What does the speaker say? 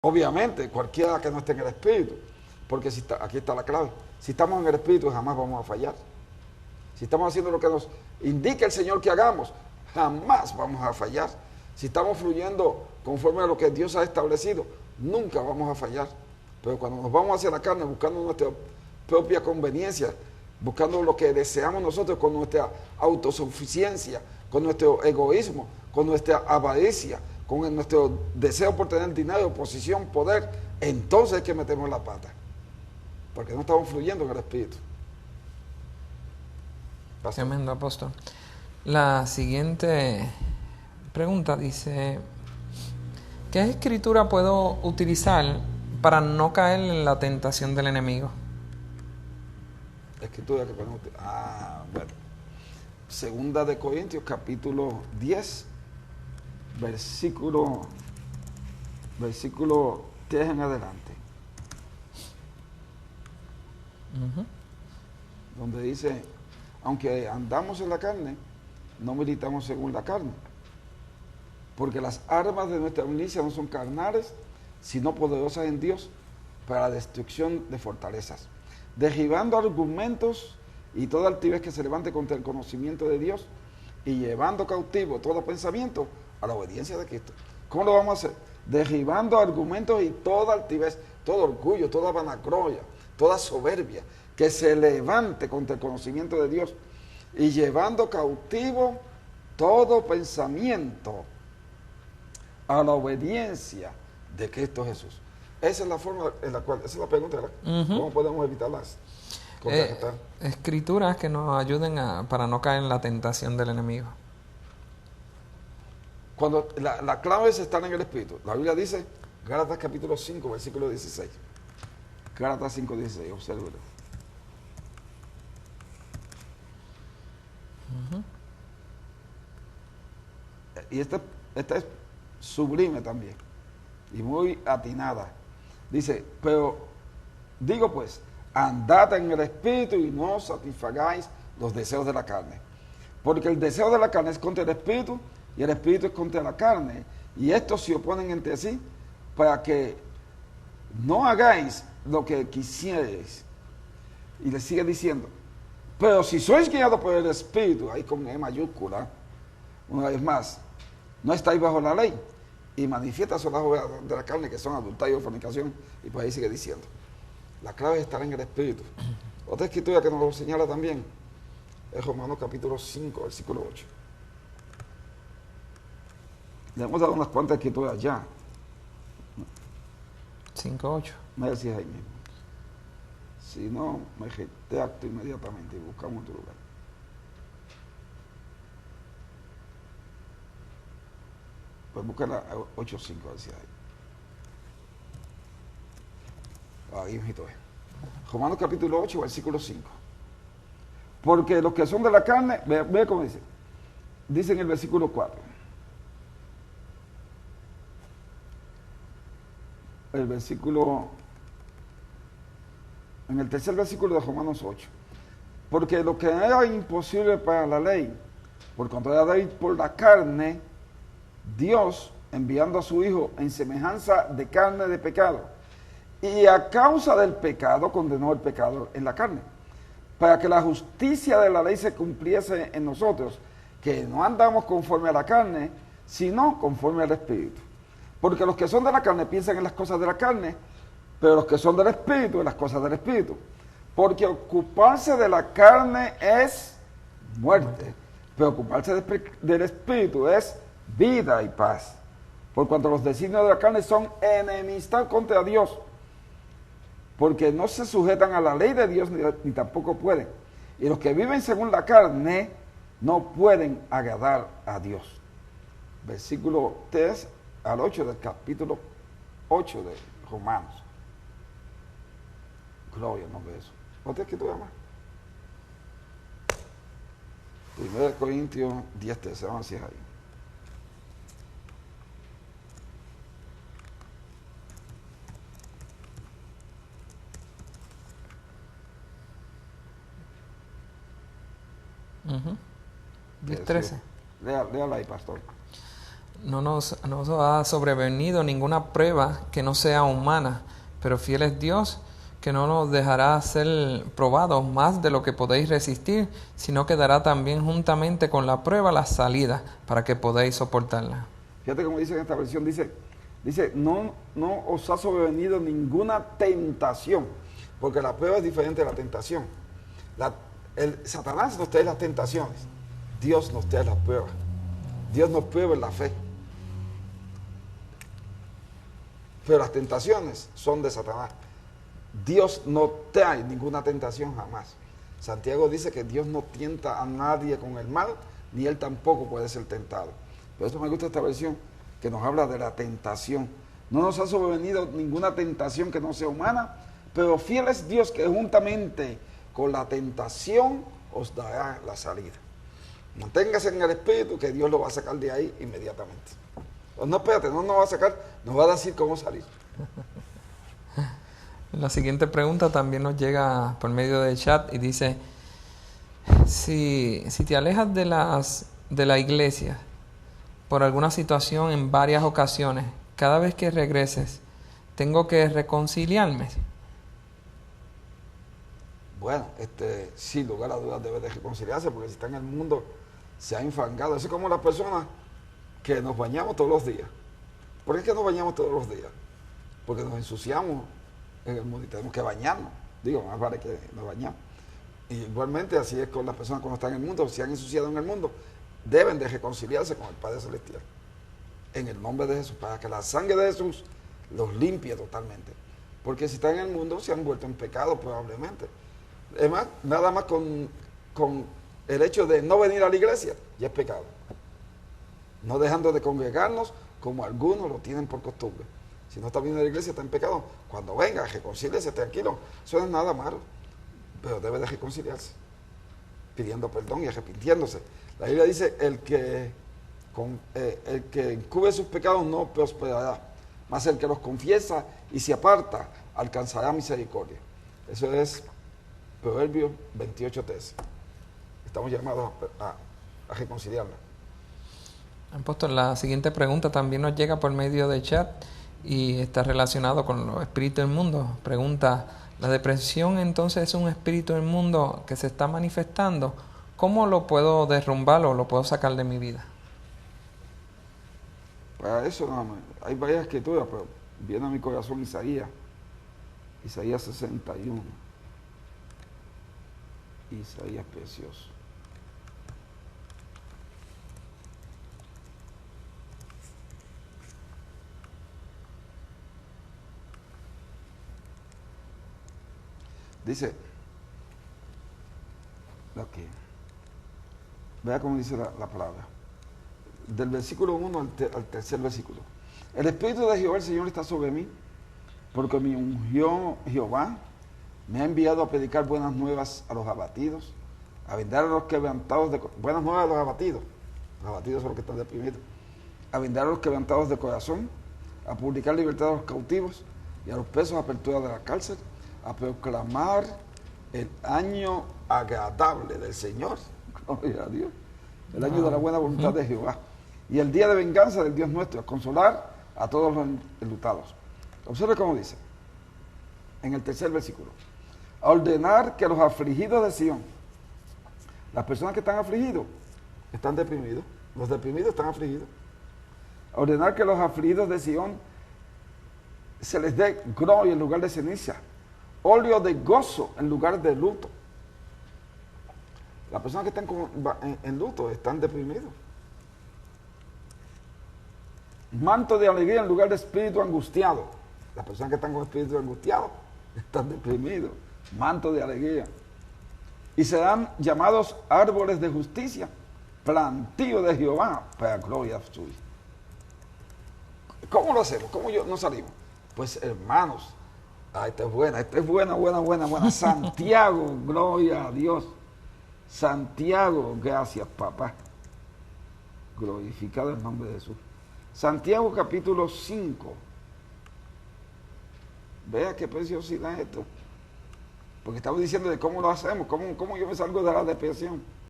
Obviamente, cualquiera que no esté en el Espíritu, porque aquí está la clave. Si estamos en el Espíritu, jamás vamos a fallar. Si estamos haciendo lo que nos indica el Señor que hagamos, jamás vamos a fallar. Si estamos fluyendo conforme a lo que Dios ha establecido, nunca vamos a fallar. Pero cuando nos vamos hacia la carne, buscando nuestra propia conveniencia, buscando lo que deseamos nosotros con nuestra autosuficiencia, con nuestro egoísmo, con nuestra avaricia, con nuestro deseo por tener dinero, posición, poder, entonces es que metemos la pata. Porque no estamos fluyendo en el Espíritu. Pastor. Tremendo, apóstol. La siguiente pregunta dice: ¿qué escritura puedo utilizar para no caer en la tentación del enemigo? Escritura que podemos... bueno. Segunda de Corintios, capítulo 10, versículo 3 en adelante. Donde dice, aunque andamos en la carne, no militamos según la carne. Porque las armas de nuestra milicia no son carnales, sino poderosas en Dios para la destrucción de fortalezas, derribando argumentos y toda altivez que se levante contra el conocimiento de Dios y llevando cautivo todo pensamiento a la obediencia de Cristo. ¿Cómo lo vamos a hacer? Derribando argumentos y toda altivez, todo orgullo, toda vanagloria, toda soberbia que se levante contra el conocimiento de Dios y llevando cautivo todo pensamiento a la obediencia de Cristo Jesús. Esa es la forma en la cual, esa es la pregunta, ¿verdad? ¿Cómo podemos evitarlas? Escrituras que nos ayuden para no caer en la tentación del enemigo. Cuando la clave es estar en el Espíritu. La Biblia dice, Gálatas capítulo 5, versículo 16. Gálatas 5, 16, obsérvelo. Y esta es sublime también y muy atinada. Dice, pero digo pues, andad en el Espíritu y no satisfagáis los deseos de la carne. Porque el deseo de la carne es contra el Espíritu y el Espíritu es contra la carne. Y estos se oponen entre sí para que no hagáis lo que quisierais. Y le sigue diciendo, pero si sois guiados por el Espíritu, ahí con E mayúscula, una vez más, no estáis bajo la ley. Y manifiestas son las obras de la carne, que son adulterio, fornicación, y por ahí sigue diciendo. La clave es estar en el Espíritu. Otra escritura que nos lo señala también es Romanos capítulo 5, versículo 8. Le hemos dado unas cuantas escrituras ya. 5:8. Me decís ahí mismo. Si no, me retracto inmediatamente y buscamos otro lugar. Pues busca la 8.5, a ver si hay. Ahí mismo es. Romanos capítulo 8, versículo 5. Porque los que son de la carne, ve cómo dice. Dice en el versículo 4. En el tercer versículo de Romanos 8. Porque lo que era imposible para la ley, por contra de la ley por la carne, Dios, enviando a su Hijo en semejanza de carne de pecado, y a causa del pecado condenó el pecado en la carne, para que la justicia de la ley se cumpliese en nosotros, que no andamos conforme a la carne, sino conforme al Espíritu. Porque los que son de la carne piensan en las cosas de la carne, pero los que son del Espíritu en las cosas del Espíritu. Porque ocuparse de la carne es muerte, pero ocuparse del Espíritu es vida y paz. Por cuanto los designios de la carne son enemistad contra Dios, porque no se sujetan a la ley de Dios ni tampoco pueden. Y los que viven según la carne no pueden agradar a Dios. Versículo 3 al 8 del capítulo 8 de Romanos. Gloria al nombre de eso. ¿Otra escritura más? 1 Corintios 10:13, vamos a decir ahí. Uh-huh. 10:13. Léala ahí, pastor. no nos ha sobrevenido ninguna prueba que no sea humana, pero fiel es Dios, que no nos dejará ser probados más de lo que podéis resistir, sino que dará también juntamente con la prueba la salida, para que podáis soportarla. Fíjate cómo dice en esta versión, dice, no os ha sobrevenido ninguna tentación, porque la prueba es diferente de la tentación. Satanás nos trae las tentaciones, Dios nos trae las pruebas. Dios nos prueba en la fe. Pero las tentaciones son de Satanás. Dios no trae ninguna tentación jamás. Santiago dice que Dios no tienta a nadie con el mal, ni él tampoco puede ser tentado. Por eso me gusta esta versión que nos habla de la tentación. No nos ha sobrevenido ninguna tentación que no sea humana, pero fiel es Dios que juntamente con la tentación os dará la salida. Manténgase en el Espíritu que Dios lo va a sacar de ahí inmediatamente. No, espérate, no nos va a sacar, nos va a decir cómo salir. La siguiente pregunta también nos llega por medio del chat y dice, si te alejas de la iglesia por alguna situación en varias ocasiones, cada vez que regreses, ¿tengo que reconciliarme? Bueno, sin lugar a dudas debe de reconciliarse, porque si está en el mundo se ha infangado. Eso es como las personas que nos bañamos todos los días. ¿Por qué es que nos bañamos todos los días? Porque nos ensuciamos en el mundo y tenemos que bañarnos. Digo, más vale que nos bañamos. Y igualmente así es con las personas cuando están en el mundo, se han ensuciado en el mundo, deben de reconciliarse con el Padre Celestial. En el nombre de Jesús, para que la sangre de Jesús los limpie totalmente. Porque si están en el mundo se han vuelto en pecado probablemente. Es más, nada más con el hecho de no venir a la iglesia, ya es pecado. No dejando de congregarnos como algunos lo tienen por costumbre. Si no está viniendo a la iglesia, está en pecado. Cuando venga, reconcíliese, tranquilo. Eso no es nada malo, pero debe de reconciliarse, pidiendo perdón y arrepintiéndose. La Biblia dice, el que encubre sus pecados no prosperará, mas el que los confiesa y se aparta alcanzará misericordia. Eso es Proverbios 28:13. Estamos llamados a reconciliarla. Apóstol, la siguiente pregunta también nos llega por medio de chat y está relacionado con los espíritus del mundo. Pregunta, ¿la depresión entonces es un espíritu del mundo que se está manifestando? ¿Cómo lo puedo derrumbar o lo puedo sacar de mi vida? Para eso nada más. Hay varias escrituras, pero viene a mi corazón Isaías 61. Isaías precioso. Dice, vea cómo dice la palabra. Del versículo 1 al tercer versículo. El Espíritu de Jehová, el Señor, está sobre mí, porque me ungió Jehová, me ha enviado a predicar buenas nuevas a los abatidos, a vendar a los quebrantados de buenas nuevas a los abatidos son los que están deprimidos, a vendar a los quebrantados de corazón, a publicar libertad a los cautivos y a los presos apertura de la cárcel, a proclamar el año agradable del Señor, gloria a Dios, el año de la buena voluntad de Jehová, y el día de venganza del Dios nuestro, a consolar a todos los enlutados. Observe cómo dice, en el tercer versículo, a ordenar que los afligidos de Sión, las personas que están afligidos, están deprimidos, los deprimidos están afligidos, a ordenar que los afligidos de Sión se les dé gloria en lugar de ceniza, óleo de gozo en lugar de luto. Las personas que están en luto están deprimidos. Manto de alegría en lugar de espíritu angustiado. Las personas que están con espíritu angustiado están deprimidos. Manto de alegría. Y serán llamados árboles de justicia, plantío de Jehová para gloria suya. ¿Cómo lo hacemos? ¿Cómo nos salimos? Pues hermanos, esta es buena. Santiago, gloria a Dios. Santiago, gracias papá. Glorificado el nombre de Jesús. Santiago capítulo 5. Vea qué preciosidad es esto. Porque estamos diciendo de cómo lo hacemos, cómo yo me salgo de la depresión.